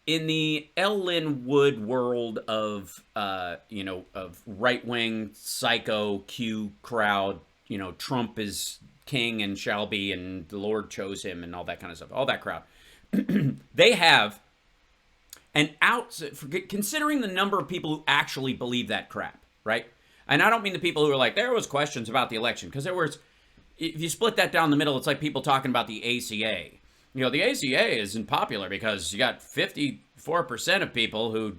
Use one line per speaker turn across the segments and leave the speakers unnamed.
in the L. Lynn Wood world of, of right-wing psycho Q crowd, Trump is king and shall be, and the Lord chose him, and all that kind of stuff, all that crowd, they have considering the number of people who actually believe that crap, right? And I don't mean the people who are like, there was questions about the election, because if you split that down the middle, it's like people talking about the ACA. The ACA isn't popular because you got 54% of people who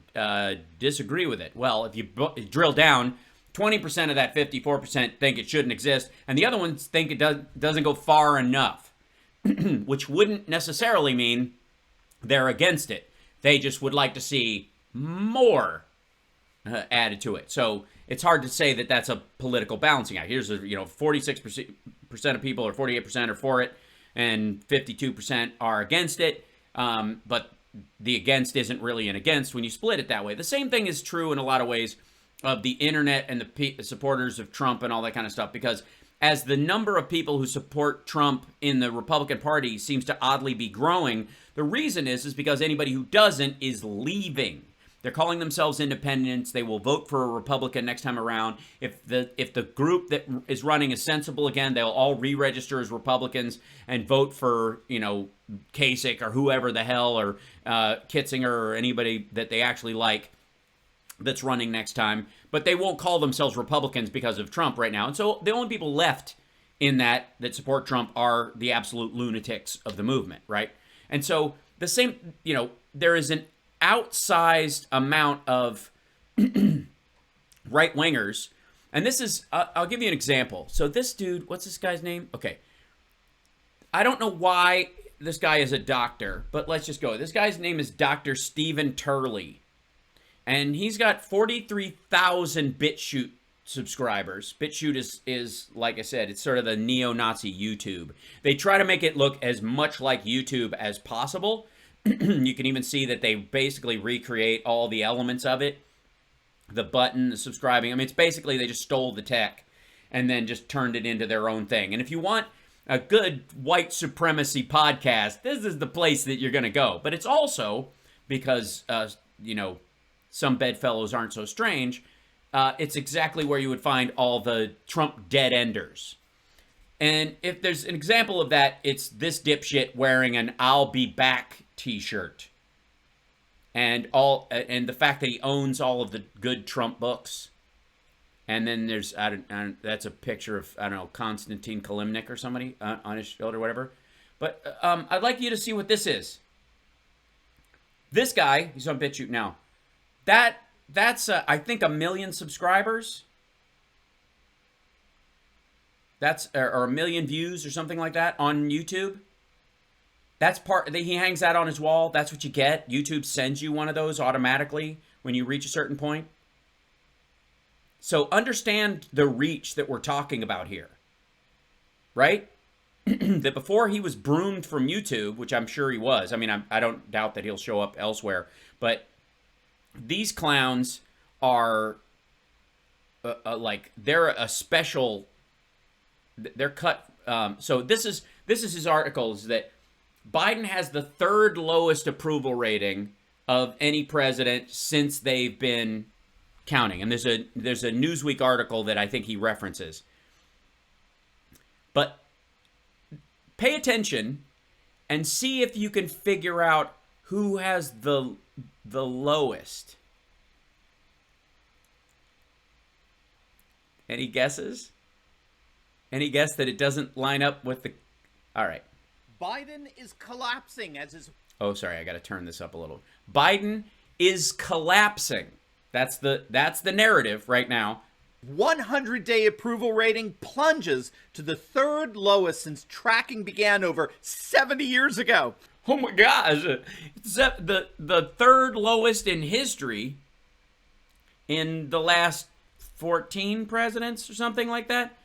disagree with it. Well, if you drill down, 20% of that 54% think it shouldn't exist, and the other ones think it doesn't go far enough, which wouldn't necessarily mean they're against it. They just would like to see more added to it. So it's hard to say that that's a political balancing act. Here's 46% of people or 48% are for it, and 52% are against it. But the against isn't really an against when you split it that way. The same thing is true in a lot of ways of the internet and the supporters of Trump and all that kind of stuff, because as the number of people who support Trump in the Republican Party seems to oddly be growing, the reason is because anybody who doesn't is leaving. They're calling themselves independents. They will vote for a Republican next time around. If the group that is running is sensible again, they'll all re-register as Republicans and vote for, Kasich or whoever the hell, or Kitzinger, or anybody that they actually like that's running next time. But they won't call themselves Republicans because of Trump right now. And so the only people left in that support Trump are the absolute lunatics of the movement, right? And so the same, there is an outsized amount of right-wingers. And this is, I'll give you an example. So this dude, what's this guy's name? Okay. I don't know why this guy is a doctor, but let's just go. This guy's name is Dr. Stephen Turley. And he's got 43,000 BitChute subscribers. BitChute is, like I said, it's sort of the neo-Nazi YouTube. They try to make it look as much like YouTube as possible. You can even see that they basically recreate all the elements of it. The button, the subscribing. I mean, it's basically they just stole the tech and then just turned it into their own thing. And if you want a good white supremacy podcast, this is the place that you're going to go. But it's also because, some bedfellows aren't so strange. It's exactly where you would find all the Trump dead enders. And if there's an example of that, it's this dipshit wearing an "I'll be back" t-shirt. And the fact that he owns all of the good Trump books. And then there's, that's a picture of, Konstantin Kalimnik or somebody on his shoulder or whatever. But I'd like you to see what this is. This guy, he's on BitChute now. That's I think 1 million subscribers. That's or 1 million views or something like that on YouTube. That's he hangs that on his wall. That's what you get. YouTube sends you one of those automatically when you reach a certain point. So understand the reach that we're talking about here, right? That before he was broomed from YouTube, which I'm sure he was. I mean, I don't doubt that he'll show up elsewhere, but these clowns are they're a special. They're cut. So this is his article, is that Biden has the 3rd lowest approval rating of any president since they've been counting. And there's a Newsweek article that I think he references. But pay attention and see if you can figure out who has the lowest. Any guesses? Any guess that it doesn't line up with the... All right.
Biden is collapsing as his...
Oh, sorry, I got to turn this up a little. Biden is collapsing. That's the narrative right now.
100-day approval rating plunges to the 3rd lowest since tracking began over 70 years ago.
Oh my gosh. It's the 3rd lowest in history in the last 14 presidents or something like that.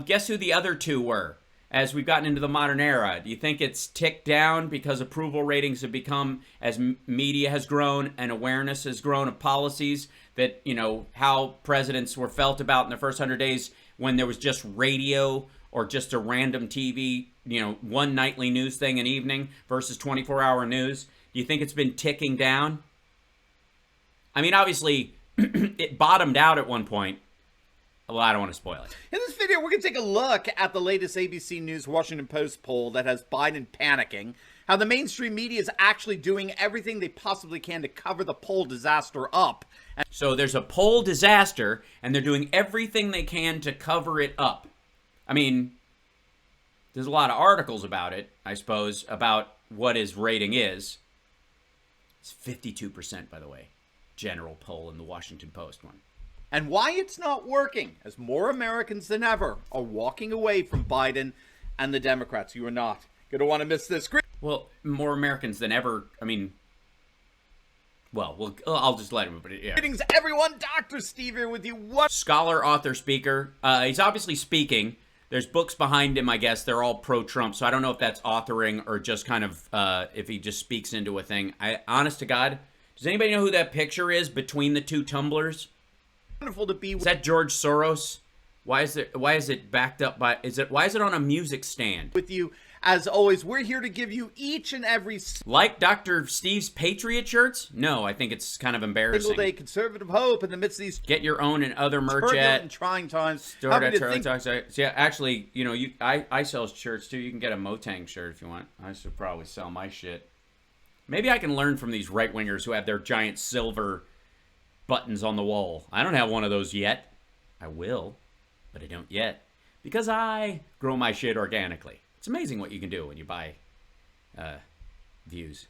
Guess who the other 2 were as we've gotten into the modern era? Do you think it's ticked down because approval ratings have become, as media has grown and awareness has grown of policies that, how presidents were felt about in the first 100 days when there was just radio or just a random TV, one nightly news thing an evening versus 24-hour news? Do you think it's been ticking down? I mean, obviously, it bottomed out at one point. Well, I don't want to spoil it.
In this video, we're going to take a look at the latest ABC News Washington Post poll that has Biden panicking, how the mainstream media is actually doing everything they possibly can to cover the poll disaster up.
So there's a poll disaster, and they're doing everything they can to cover it up. I mean, there's a lot of articles about it, I suppose, about what his rating is. It's 52%, by the way. General poll in the Washington Post one.
And why it's not working, as more Americans than ever are walking away from Biden and the Democrats. You are not going to want to miss this.
Well, more Americans than ever. I mean, well, I'll just let him. But yeah.
Greetings, everyone. Dr. Steve here with you. What?
Scholar, author, speaker. He's obviously speaking. There's books behind him, I guess. They're all pro-Trump, so I don't know if that's authoring or just kind of if he just speaks into a thing. Honest to God, does anybody know who that picture is between the two tumblers?
Wonderful to be.
Is that George Soros? Why is it backed up by? Why is it on a music stand?
With you, as always, we're here to give you each and every
like Dr. Steve's Patriot shirts. No, I think it's kind of embarrassing.
single day conservative hope in the midst of these
get your own and other merch at
and trying times.
Start at yeah, actually, you know, I sell shirts too. You can get a Motang shirt if you want. I should probably sell my shit. Maybe I can learn from these right wingers who have their giant silver buttons on the wall. I don't have one of those yet. I will, but I don't yet because I grow my shit organically. It's amazing what you can do when you buy views,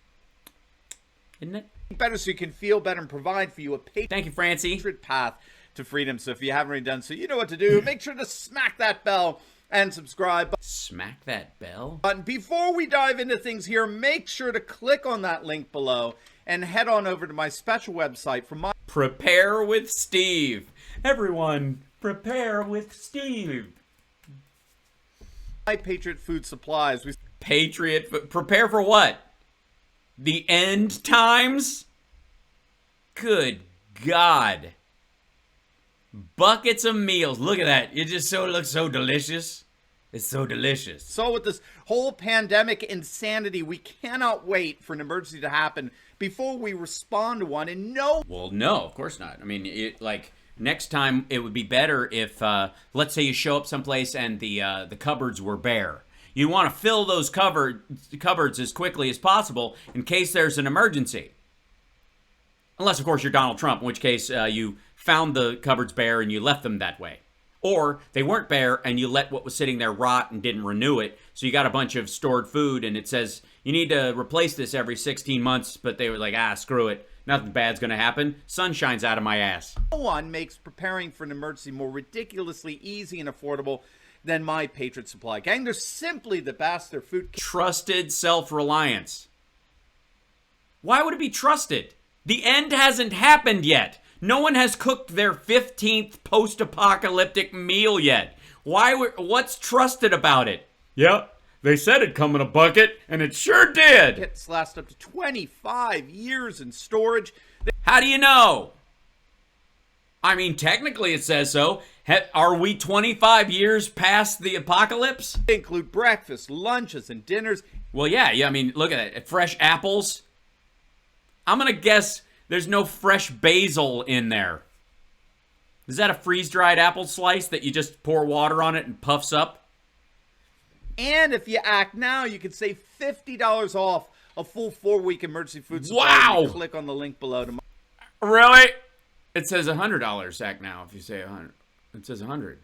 isn't it?
Better so you can feel better and provide for you a
Thank you, Francie.
Patriot path to freedom. So if you haven't already done so, you know what to do. Make sure to smack that bell and subscribe.
Smack that bell
button. Before we dive into things here, make sure to click on that link below and head on over to my special website for my
Prepare with Steve. Everyone, prepare with Steve.
My Patriot food supplies.
Prepare for what? The end times? Good God. Buckets of meals. Look at that. It just looks so delicious. It's so delicious.
So with this whole pandemic insanity, we cannot wait for an emergency to happen before we respond to one. And no.
Well, no, of course not. I mean, next time it would be better if, let's say you show up someplace and the cupboards were bare. You want to fill those cupboards as quickly as possible in case there's an emergency. Unless, of course, you're Donald Trump, in which case you found the cupboards bare and you left them that way. Or they weren't bare and you let what was sitting there rot and didn't renew it. So you got a bunch of stored food and it says you need to replace this every 16 months. But they were like, screw it. Nothing bad's going to happen. Sun shines out of my ass.
No one makes preparing for an emergency more ridiculously easy and affordable than My Patriot Supply. Gang, they're simply the best. Their food.
Trusted self-reliance. Why would it be trusted? The end hasn't happened yet. No one has cooked their 15th post-apocalyptic meal yet. What's trusted about it? Yep, they said it'd come in a bucket, and it sure did.
Kits last up to 25 years in storage.
How do you know? I mean, technically it says so. Are we 25 years past the apocalypse?
They include breakfast, lunches, and dinners.
Well, yeah, I mean, look at it. Fresh apples. I'm going to guess there's no fresh basil in there. Is that a freeze-dried apple slice that you just pour water on it and puffs up?
And if you act now, you can save $50 off a full 4-week emergency food supply.
Wow!
Click on the link below.
Really? It says $100 act now if you say 100. It says 100.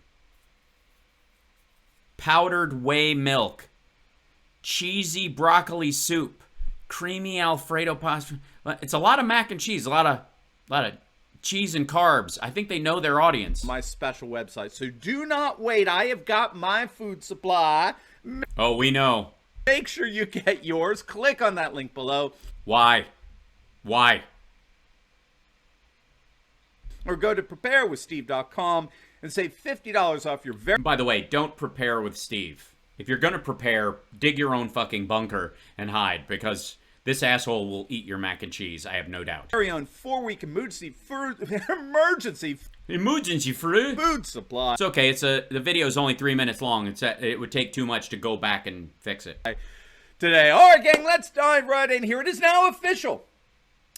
Powdered whey milk. Cheesy broccoli soup. Creamy Alfredo pasta. It's a lot of mac and cheese. A lot of cheese and carbs. I think they know their audience.
My special website. So do not wait. I have got my food supply.
Oh, we know.
Make sure you get yours. Click on that link below.
Why?
Or go to preparewithsteve.com and save $50 off your very...
By the way, don't prepare with Steve. If you're going to prepare, dig your own fucking bunker and hide, because this asshole will eat your mac and cheese, I have no doubt.
Very own 4-week emergency food supply.
It's okay. The video is only 3 minutes long. It would take too much to go back and fix it.
today. All right, gang, let's dive right in here. It is now official.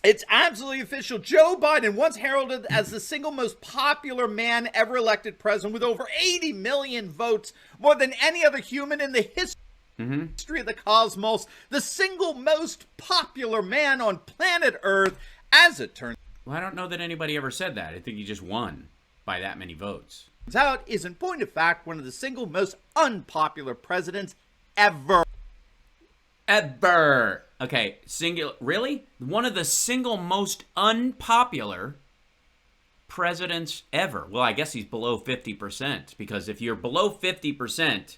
It's absolutely official. Joe Biden, once heralded as the single most popular man ever elected president with over 80 million votes, more than any other human in the history of the cosmos, the single most popular man on planet Earth, as it turns
Well, I don't know that anybody ever said that. I think he just won by that many votes.
out, is in point of fact one of the single most unpopular presidents ever.
Ever. Okay, singular. Really? One of the single most unpopular presidents ever. Well, I guess he's below 50%, because if you're below 50%,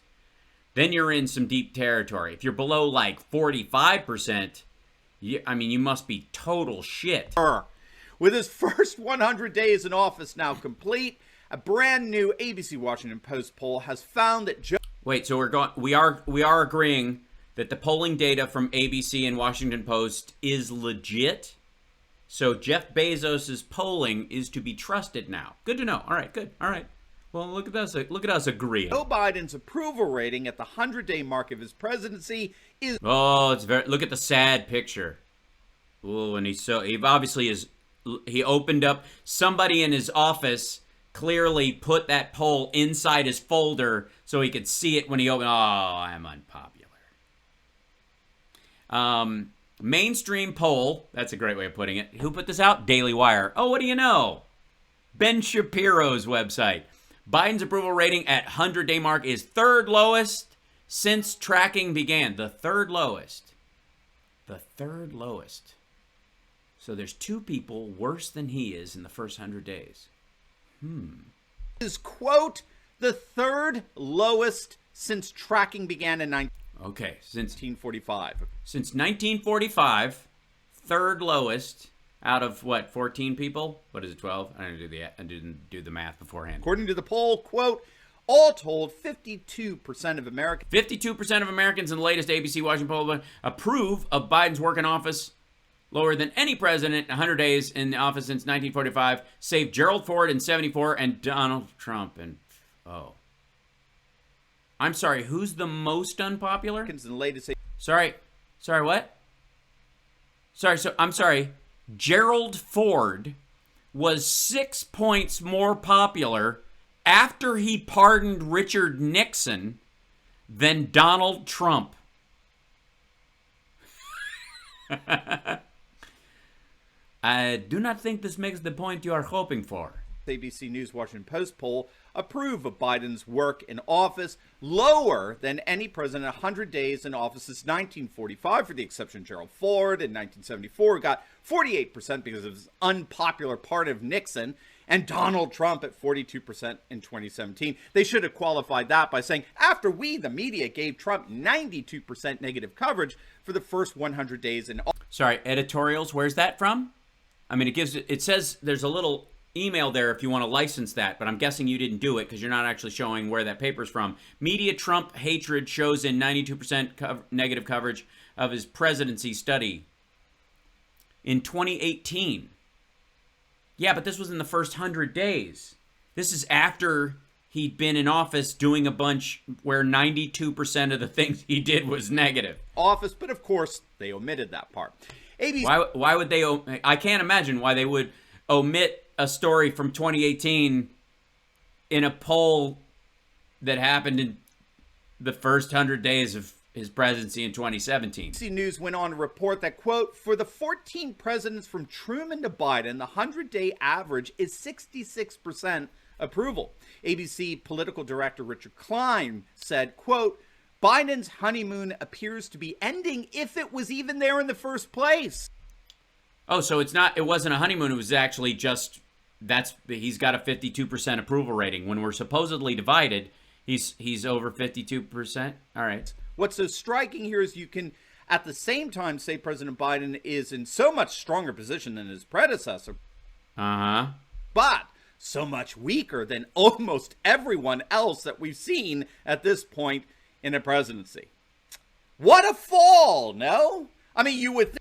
then you're in some deep territory. If you're below like 45%, you must be total shit.
With his first 100 days in office now complete, a brand new ABC Washington Post poll has found that Joe...
Wait, so we are agreeing that the polling data from ABC and Washington Post is legit. So Jeff Bezos' polling is to be trusted now. Good to know. All right, good. All right. Well, look at us agreeing.
Joe Biden's approval rating at the 100-day mark of his presidency is...
Oh, it's very... Look at the sad picture. Oh, and he obviously is... He opened up... Somebody in his office clearly put that poll inside his folder so he could see it when he opened... Oh, I'm unpopular. Mainstream poll, that's a great way of putting it. Who put this out? Daily Wire. Oh, what do you know? Ben Shapiro's website. Biden's approval rating at 100-day mark is third lowest since tracking began. The third lowest. The third lowest. So there's two people worse than he is in the first 100 days.
Is, quote, the third lowest since tracking began in
Okay, since
1945.
Since 1945, third lowest out of what, 14 people? What is it, 12? I didn't do the math beforehand.
According to the poll, quote, all told, 52% of Americans...
52% of Americans in the latest ABC Washington poll approve of Biden's work in office, lower than any president in 100 days in office since 1945, save Gerald Ford in 74 and Donald Trump in... Oh. I'm sorry, who's the most unpopular?
In the latest...
Sorry, what? I'm sorry. Gerald Ford was 6 points more popular after he pardoned Richard Nixon than Donald Trump. I do not think this makes the point you are hoping for.
ABC News Washington Post poll approve of Biden's work in office, lower than any president 100 days in office since 1945, for the exception of Gerald Ford. In 1974, got 48% because of his unpopular pardon of Nixon, and Donald Trump at 42% in 2017. They should have qualified that by saying, after we, the media, gave Trump 92% negative coverage for the first 100 days in office.
Sorry, editorials, where's that from? I mean, it says there's a little email there if you want to license that, but I'm guessing you didn't do it because you're not actually showing where that paper's from. Media Trump hatred shows in 92% negative coverage of his presidency study in 2018. Yeah, but this was in the first 100 days. This is after he'd been in office doing a bunch where 92% of the things he did was negative.
Office, but of course, they omitted that part. ABC...
Why would they... I can't imagine why they would omit a story from 2018 in a poll that happened in the first 100 days of his presidency in 2017.
ABC News went on to report that, quote, for the 14 presidents from Truman to Biden, the 100-day average is 66% approval. ABC political director Richard Klein said, quote, Biden's honeymoon appears to be ending if it was even there in the first place.
Oh, so it wasn't a honeymoon. It was actually just, he's got a 52% approval rating. When we're supposedly divided, he's over 52%. All right.
What's so striking here is you can, at the same time, say President Biden is in so much stronger position than his predecessor. But so much weaker than almost everyone else that we've seen at this point in a presidency. What a fall, no? I mean, you would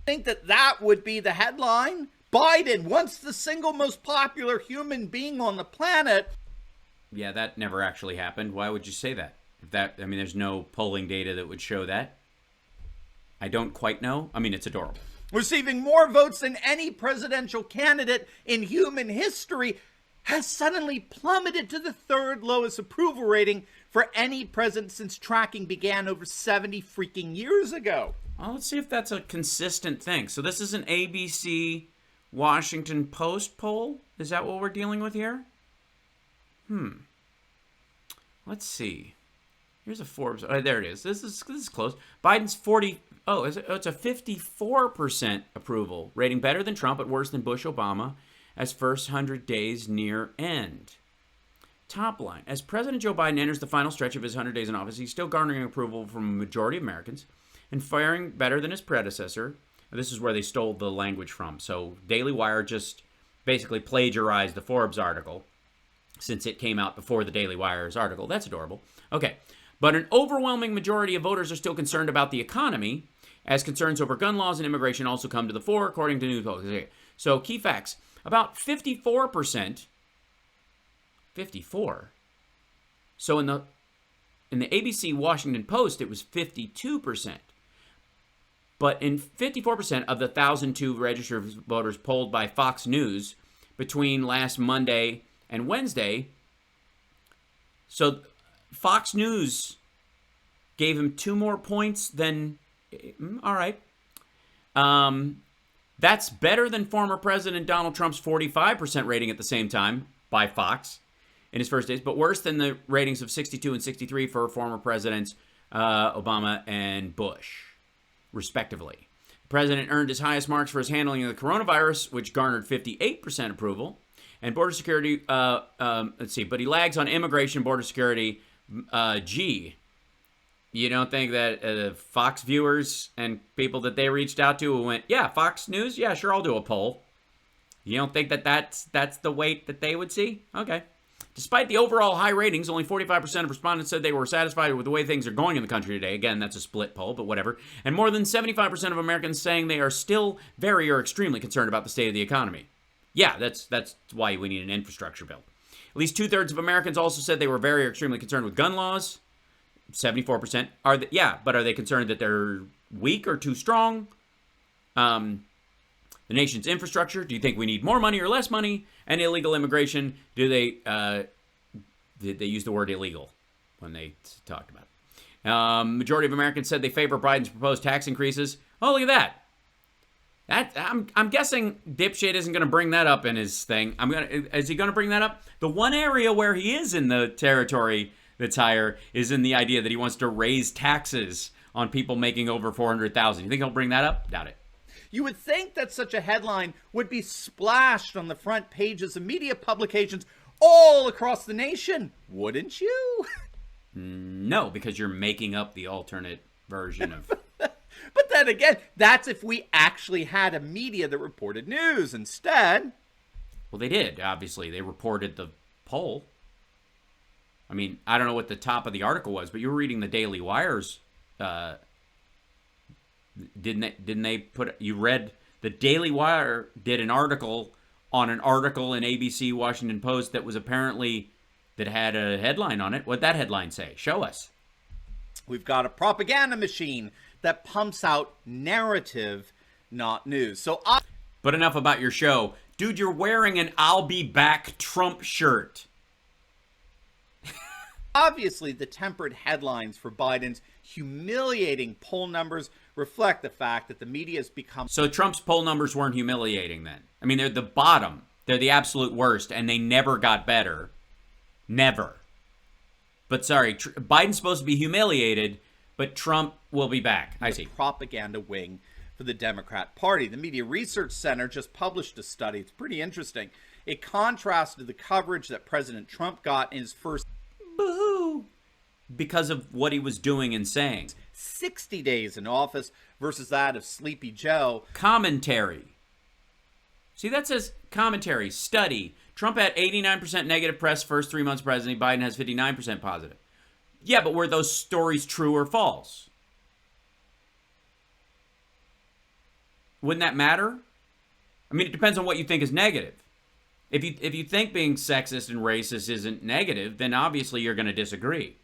think that would be the headline. Biden, once the single most popular human being on the planet.
Yeah, that never actually happened. Why would you say that? I mean, there's no polling data that would show that. I don't quite know. I mean, it's adorable.
Receiving more votes than any presidential candidate in human history, has suddenly plummeted to the third lowest approval rating for any president since tracking began over 70 freaking years ago.
Well, let's see if that's a consistent thing. So this is an ABC Washington Post poll? Is that what we're dealing with here? Let's see. Here's a Forbes. Oh, there it is. This is close. Biden's 40. Oh, it's a 54% approval rating, better than Trump, but worse than Bush Obama, as first 100 days near end. Top line: as President Joe Biden enters the final stretch of his 100 days in office, he's still garnering approval from a majority of Americans and faring better than his predecessor. This is where they stole the language from. So Daily Wire just basically plagiarized the Forbes article since it came out before the Daily Wire's article. That's adorable. Okay. But an overwhelming majority of voters are still concerned about the economy, as concerns over gun laws and immigration also come to the fore, according to new polls. Okay. So key facts. About 54%. 54? So in the ABC Washington Post, it was 52%. But in 54% of the 1,002 registered voters polled by Fox News between last Monday and Wednesday, so Fox News gave him 2 more points than, all right. That's better than former President Donald Trump's 45% rating at the same time by Fox in his first days, but worse than the ratings of 62 and 63 for former presidents Obama and Bush, respectively. The president earned his highest marks for his handling of the coronavirus, which garnered 58% approval. And border security, let's see, but he lags on immigration, border security. Gee, you don't think that Fox viewers and people that they reached out to went, yeah, Fox News, yeah, sure, I'll do a poll. You don't think that that's the weight that they would see? Okay. Despite the overall high ratings, only 45% of respondents said they were satisfied with the way things are going in the country today. Again, that's a split poll, but whatever. And more than 75% of Americans saying they are still very or extremely concerned about the state of the economy. Yeah, that's why we need an infrastructure bill. At least 2/3 of Americans also said they were very or extremely concerned with gun laws. 74% but are they concerned that they're weak or too strong? The nation's infrastructure. Do you think we need more money or less money? And illegal immigration. Did they use the word illegal when they talked about it? Majority of Americans said they favor Biden's proposed tax increases. Oh, look at that. I'm guessing dipshit isn't going to bring that up in his thing. Is he going to bring that up? The one area where he is in the territory that's higher is in the idea that he wants to raise taxes on people making over $400,000. You think he'll bring that up? Doubt it.
You would think that such a headline would be splashed on the front pages of media publications all across the nation, wouldn't you?
No, because you're making up the alternate version of...
But then again, that's if we actually had a media that reported news. Instead...
Well, they did, obviously. They reported the poll. I mean, I don't know what the top of the article was, but you were reading the Daily Wire's... Didn't they put... You read... The Daily Wire did an article on an article in ABC Washington Post that was apparently... that had a headline on it. What'd that headline say? Show us.
We've got a propaganda machine that pumps out narrative, not news.
But enough about your show. Dude, you're wearing an I'll be back Trump shirt.
Obviously, the tempered headlines for Biden's humiliating poll numbers reflect the fact that the media has become...
So Trump's poll numbers weren't humiliating then. I mean, they're the bottom. They're the absolute worst, and they never got better. Never. But sorry, Biden's supposed to be humiliated, but Trump will be back. I see.
Propaganda wing for the Democrat Party. The Media Research Center just published a study. It's pretty interesting. It contrasted the coverage that President Trump got in his first...
Boo-hoo! Because of what he was doing and saying.
60 days in office versus that of Sleepy Joe.
Commentary. See, that says commentary, study. Trump had 89% negative press first 3 months president. Biden has 59% positive. Yeah, but were those stories true or false? Wouldn't that matter? I mean, it depends on what you think is negative. If you think being sexist and racist isn't negative, then obviously you're going to disagree.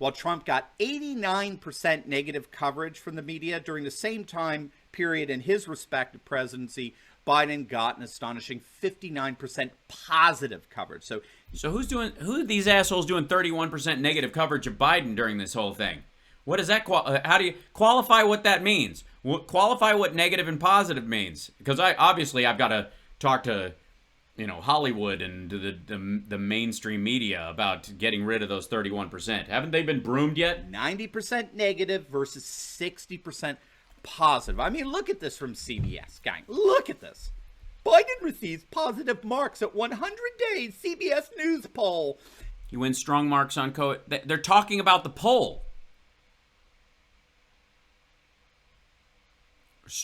while Trump got 89% negative coverage from the media. During the same time period in his respective presidency, Biden got an astonishing 59% positive coverage. So
who are these assholes doing 31% negative coverage of Biden during this whole thing? What does that how do you qualify what that means? Qualify what negative and positive means, because I've got to talk to Hollywood and the mainstream media about getting rid of those 31%. Haven't they been broomed yet?
90% negative versus 60% positive. I mean, look at this from CBS, gang. Look at this. Biden receives positive marks at 100 days. CBS News poll.
He wins strong marks on COVID. They're talking about the poll.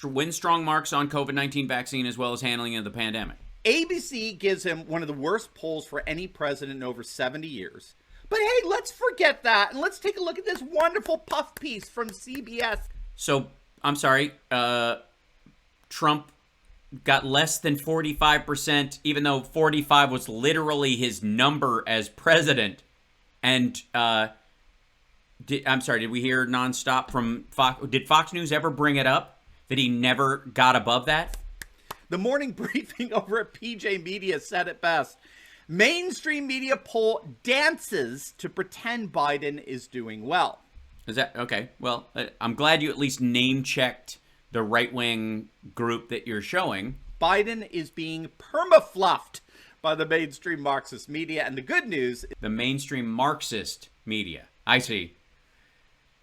Win strong marks on COVID-19 vaccine as well as handling of the pandemic.
ABC gives him one of the worst polls for any president in over 70 years. But hey, let's forget that and let's take a look at this wonderful puff piece from CBS.
So, I'm sorry, Trump got less than 45%, even though 45 was literally his number as president. And, did we hear nonstop from Fox? Did Fox News ever bring it up? That he never got above that?
The morning briefing over at PJ Media said it best. Mainstream media poll dances to pretend Biden is doing well.
Is that okay? Well, I'm glad you at least name-checked the right-wing group that you're showing.
Biden is being perma-fluffed by the mainstream Marxist media. And the good news...
The mainstream Marxist media. I see.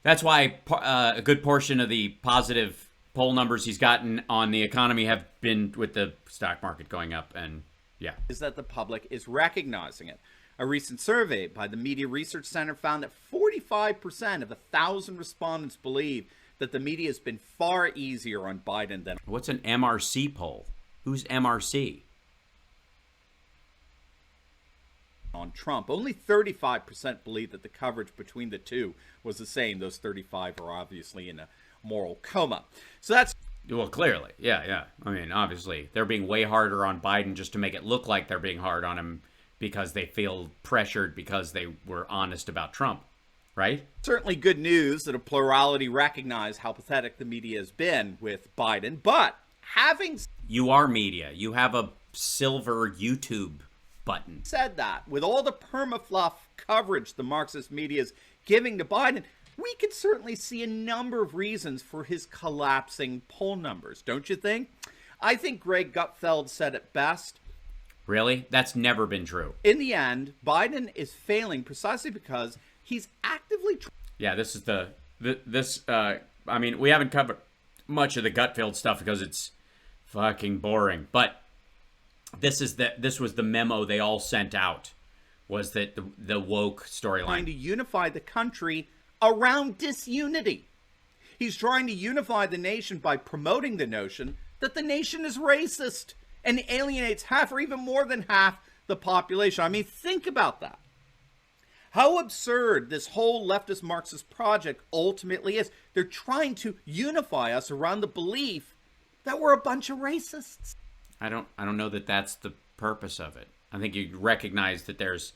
That's why a good portion of the positive poll numbers he's gotten on the economy have been with the stock market going up, and yeah.
Is that the public is recognizing it. A recent survey by the Media Research Center found that 45% of 1,000 respondents believe that the media has been far easier on Biden than...
What's an MRC poll? Who's MRC?
On Trump. Only 35% believe that the coverage between the two was the same. Those 35 are obviously in a moral coma. So that's...
Well, clearly. Yeah. I mean, obviously, they're being way harder on Biden just to make it look like they're being hard on him because they feel pressured because they were honest about Trump, right?
Certainly good news that a plurality recognize how pathetic the media has been with Biden, but having...
You are media. You have a silver YouTube button.
Said that, with all the permafluff coverage the Marxist media is giving to Biden, we could certainly see a number of reasons for his collapsing poll numbers, don't you think? I think Greg Gutfeld said it best.
Really? That's never been true.
In the end, Biden is failing precisely because he's actively...
Yeah, this is I mean, we haven't covered much of the Gutfeld stuff because it's fucking boring, but this was the memo they all sent out, was that the woke storyline.
Trying to unify the country around disunity. He's trying to unify the nation by promoting the notion that the nation is racist and alienates half or even more than half the population. I mean, think about that. How absurd this whole leftist Marxist project ultimately is. They're trying to unify us around the belief that we're a bunch of racists.
I don't know that that's the purpose of it. I think you recognize that there's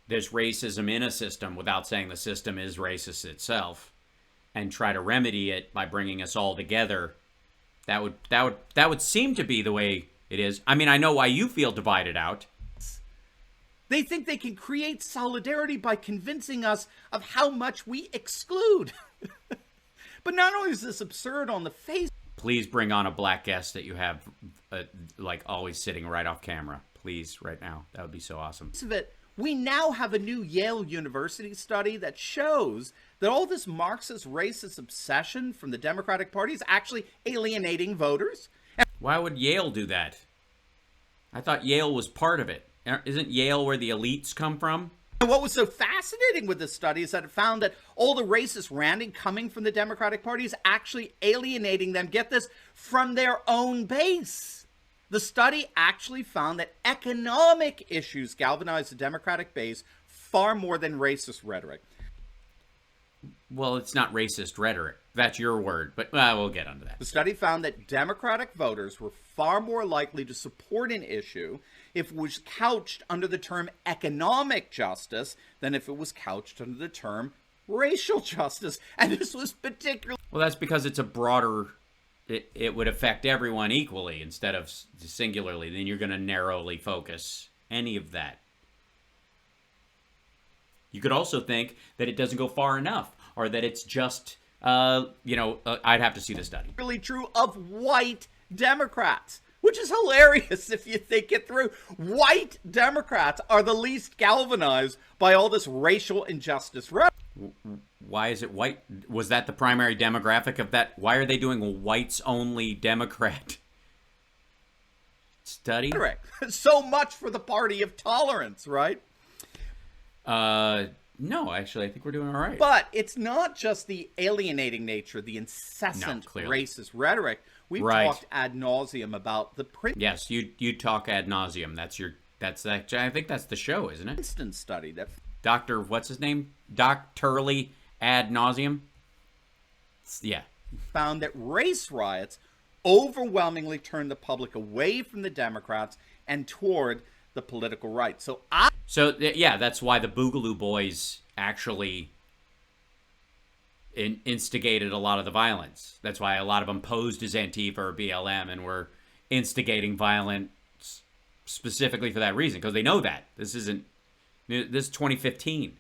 racism in a system without saying the system is racist itself, and try to remedy it by bringing us all together. That would seem to be the way it is. I mean, I know why you feel divided out.
They think they can create solidarity by convincing us of how much we exclude. But not only is this absurd on the face...
Please bring on a black guest that you have, like, always sitting right off camera. Please, right now. That would be so awesome.
Of it, we now have a new Yale University study that shows that all this Marxist racist obsession from the Democratic Party is actually alienating voters.
Why would Yale do that? I thought Yale was part of it. Isn't Yale where the elites come from?
And what was so fascinating with this study is that it found that all the racist ranting coming from the Democratic Party is actually alienating them, get this, from their own base. The study actually found that economic issues galvanized the Democratic base far more than racist rhetoric.
Well, it's not racist rhetoric. That's your word, but we'll get onto that.
The study found that Democratic voters were far more likely to support an issue if it was couched under the term economic justice than if it was couched under the term racial justice. And this was particularly...
Well, that's because it's a broader... It would affect everyone equally instead of singularly. Then you're going to narrowly focus any of that. You could also think that it doesn't go far enough, or that it's just, I'd have to see the study.
Really true of white Democrats, which is hilarious if you think it through. White Democrats are the least galvanized by all this racial injustice.
Why is it white? Was that the primary demographic of that? Why are they doing a whites-only Democrat study?
Correct. So much for the party of tolerance, right?
No, actually, I think we're doing all right.
But it's not just the alienating nature, the incessant racist rhetoric. We've talked ad nauseum about the
Yes, you talk ad nauseum. I think that's the show, isn't it?
Princeton study that
Dr. What's his name? Doc Turley ad nauseum. Yeah.
Found that race riots overwhelmingly turned the public away from the Democrats and toward the political right. So
that's why the Boogaloo Boys actually instigated a lot of the violence. That's why a lot of them posed as Antifa or BLM and were instigating violence specifically for that reason, because they know that this is 2015.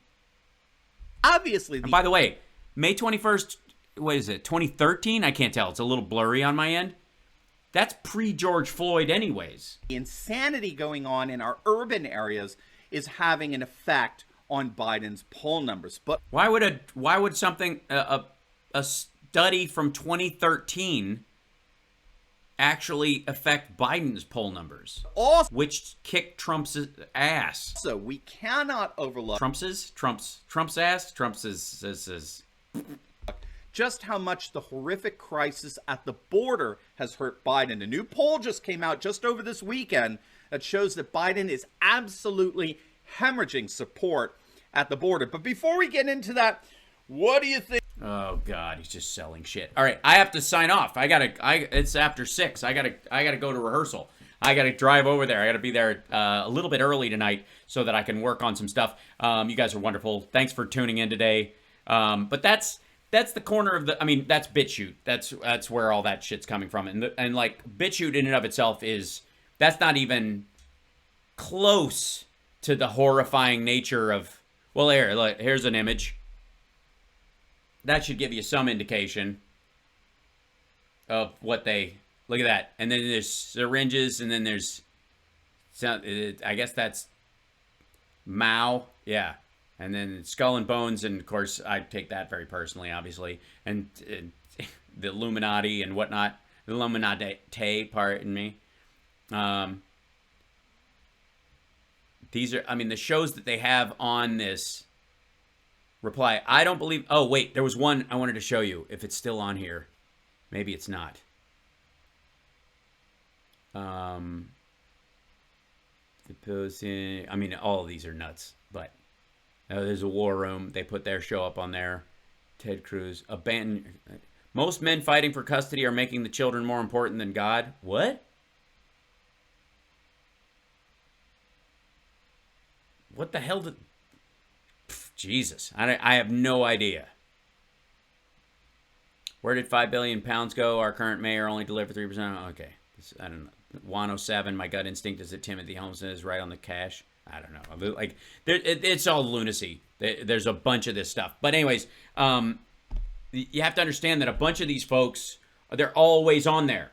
Obviously.
And by the way, May 21st, what is it, 2013? I can't tell. It's a little blurry on my end. That's pre-George Floyd anyways.
The insanity going on in our urban areas is having an effect on Biden's poll numbers. But
why would something a study from 2013 actually affect Biden's poll numbers?
Also,
which kicked Trump's ass.
So we cannot overlook
Trump's ass. Trump's is
just how much the horrific crisis at the border has hurt Biden. A new poll just came out just over this weekend that shows that Biden is absolutely hemorrhaging support at the border. But before we get into that, what do you think?
Oh God, he's just selling shit. All right, I have to sign off. It's after 6. I gotta go to rehearsal. I gotta drive over there. I gotta be there a little bit early tonight so that I can work on some stuff. You guys are wonderful. Thanks for tuning in today. But that's the corner of that's BitChute. That's where all that shit's coming from. And like BitChute in and of itself that's not even close to the horrifying nature of, well, here's an image. That should give you some indication of what look at that. And then there's syringes, and then there's, I guess that's Mao. Yeah. And then skull and bones, and of course I take that very personally, obviously. And the Illuminati and whatnot. The Illuminati, pardon me. These are, the shows that they have on this reply. I don't believe, oh wait, there was one I wanted to show you. If it's still on here. Maybe it's not. All of these are nuts, but there's a war room. They put their show up on there. Ted Cruz. Most men fighting for custody are making the children more important than God. What? What the hell did... Jesus. I have no idea. Where did 5 billion pounds go? Our current mayor only delivered 3%. Okay. I don't know. 107, my gut instinct is that Timothy Homestead is right on the cash. I don't know. Like, it's all lunacy. There's a bunch of this stuff. But anyways, you have to understand that a bunch of these folks, they're always on there.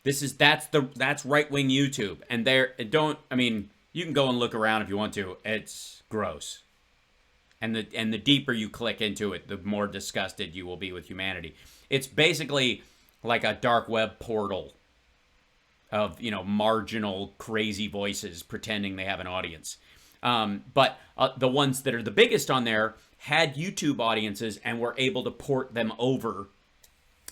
That's right-wing YouTube. And you can go and look around if you want to. It's gross. And the deeper you click into it, the more disgusted you will be with humanity. It's basically like a dark web portal of, marginal, crazy voices pretending they have an audience. But the ones that are the biggest on there had YouTube audiences and were able to port them over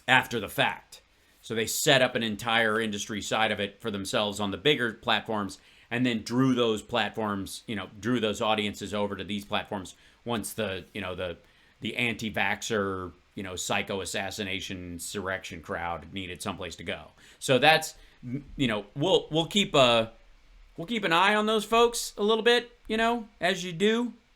after the fact. So they set up an entire industry side of it for themselves on the bigger platforms, and then drew those audiences over to these platforms once the anti-vaxxer, psycho assassination insurrection crowd needed someplace to go. So that's, we'll keep an eye on those folks a little bit, as you do.